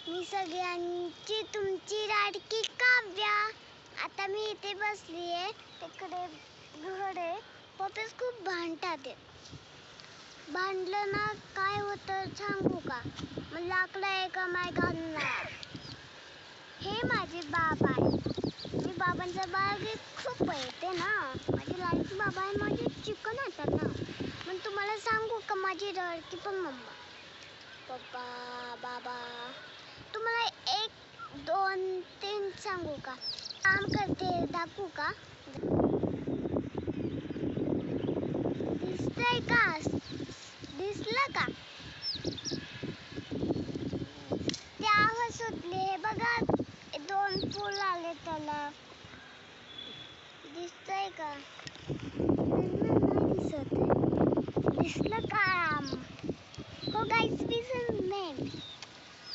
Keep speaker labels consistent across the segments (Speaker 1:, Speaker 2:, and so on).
Speaker 1: मी सगळ्यांची तुमची लाडकी काव्या. आता मी इथे बसली आहे, तिकडे घर आहे. पप्पीच खूप भांडतात. भांडलं ना काय होतं सांगू का? मग लाकडं आहे का माय घालणार. हे माझे बाबा आहे. मी बाबांचा बाग खूप येते ना. माझे लाडकी बाबा आहे, माझे चिकन येतात ना. मग तुम्हाला सांगू का माझी लाडकी पण मम्मा पप्पा बाबा. तुम्हाला 1 2 3 सांगू का? काम करते दाखवू का? दिसतंय का? दिसलं का? ते आवाज सुटले. हे बघा 2 फूल आले त्याला. दिसतंय का? नाही दिसत. दिसलं का? हो गाईस, नाही.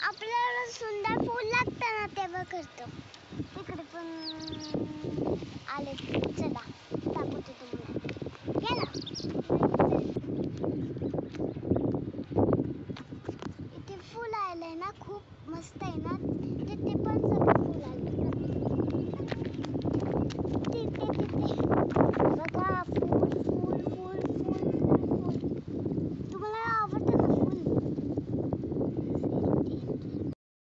Speaker 1: आपल्याला सुंदर फूल लागतं ना तेव्हा करतो. तिकडे पण आले. चला दाखवते तुम्हाला. या ना. इथे फूल आलंय ना, खूप मस्त आहे ना. ते पण सगळे फूल आले.